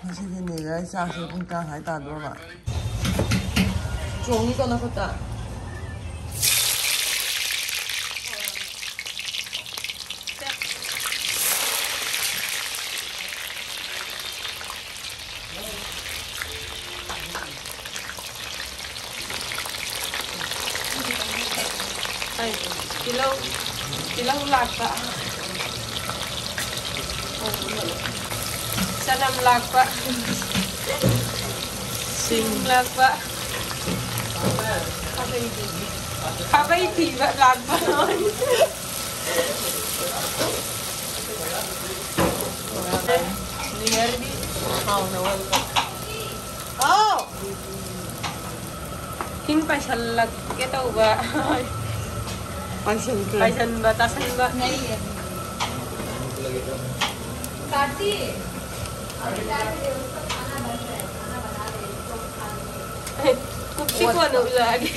ꯉꯁꯤꯗꯤ ꯅꯦꯒꯥꯏ ꯆꯥꯛꯁꯦ ꯄꯨꯡ ꯇꯔꯥ ꯇꯥꯗꯣꯔꯕ ꯆꯣꯡꯅꯤꯀꯣ ꯅꯈꯨꯠꯇ Tilaw lakpa. Sanam lakpa. Sim lakpa. Kapai tiba lakpa. Niyardi. How nawal ka? Oh! Hin pa salak kita ba? Paisan batasan ba? Nahi. Kati. Kupsi ko ano lagi.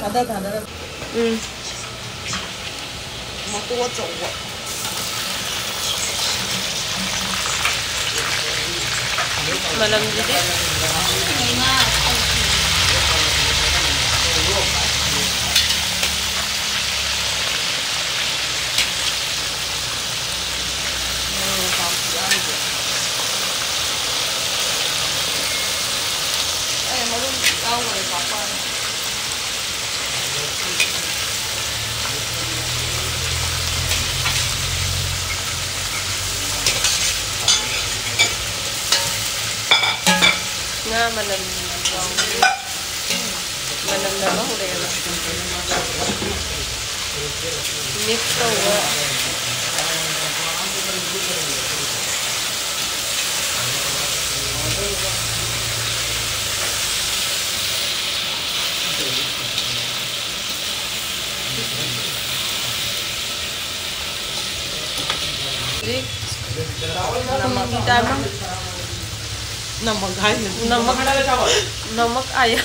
Tanda. Mau多走啊。Malam jadi. Nga malam na ba udah ya mix tau ba jadi nama kita emang Namak ayaw.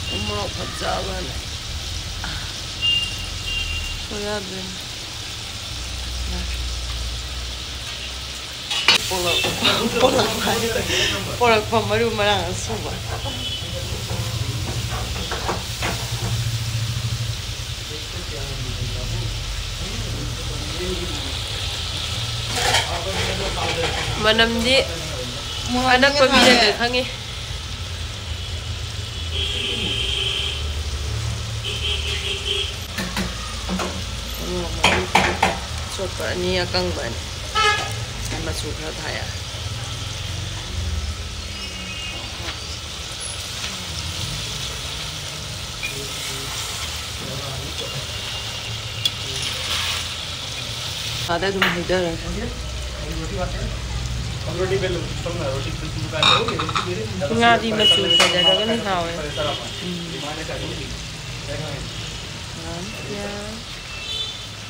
Umarok at saban. Kaya din. Polak pa marumara ang suba. Manam di anak pamilya hangi sopa ni akang ban sama suka thaya ada dum hidar ngadi masu saja kan hawe ya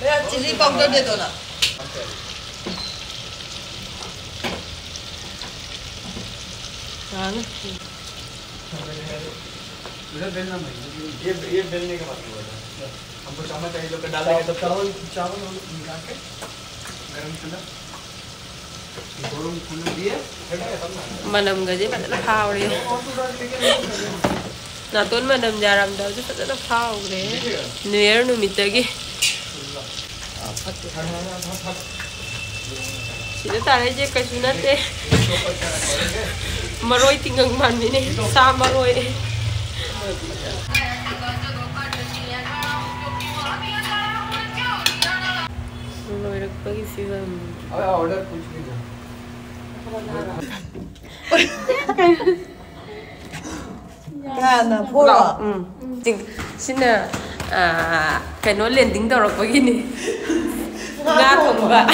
ya chili powder de do na kan ये बेलने के बाद हमको चम्मच चाहिए लोग डाल देंगे तो चावल निकाल के गरम चूल्हा Manam gaji pada phao đi. Na tuấn manam jaram daw chứ pada phao đấy. Nuyer nu mitagi. Sila tayo je kasunate. Maroy tinggang man ini, sa maroy. Maroy nagpagi sila. अबे ऑर्डर कुछ भी दो Gana pura. Ting sina cái nó liền tính tàu có gini. Nga không ba.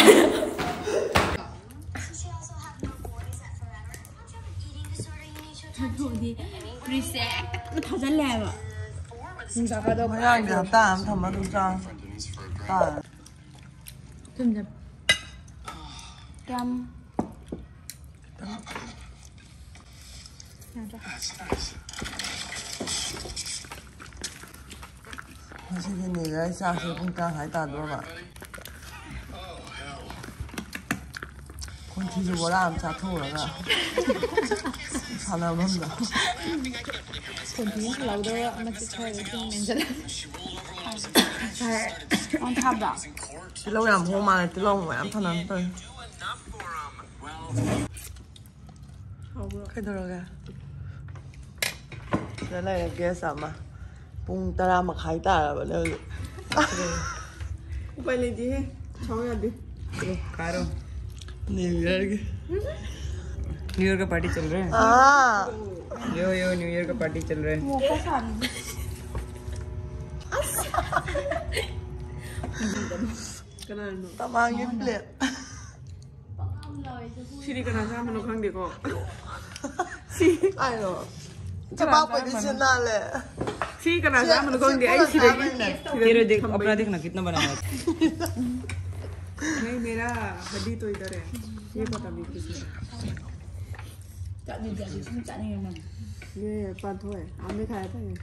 Kaya dia tam thama tu cha. Ta. Tum jap. Cam. 我这个女人下水公干还大多吧？คนที่จะว่าlàm chả thua rồi à? Sao nào mất rồi? คนที่เราด้วยมันจะใช่ที่มันจะใช่ต้องทำแบบ Cái lâu làm hôm mà cái lâu phải ăn thằngนั้นthôi. Cái đó rồi. Cái này là kia sao mà? Bung ta ra mà khai ta là bạn ơi. Quay lên đi, cháu ra đi. खा रहा हूँ New Year की. New year का party चल रहा है यो new year का party चल रहा है Ta mang cái plate. 시리 그나 사람은 그런 데고. Ai rồi? Cho bác phải đi xin nào lệ. 시리 그나 사람은 그런 데 आई 시리. तेरे देख अपना देखना कितना बना है नहीं मेरा हड्डी तो इधर है ये पता नहीं किसने ये पांच है हमने खाया था ये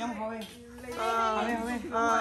हम खावे हाँ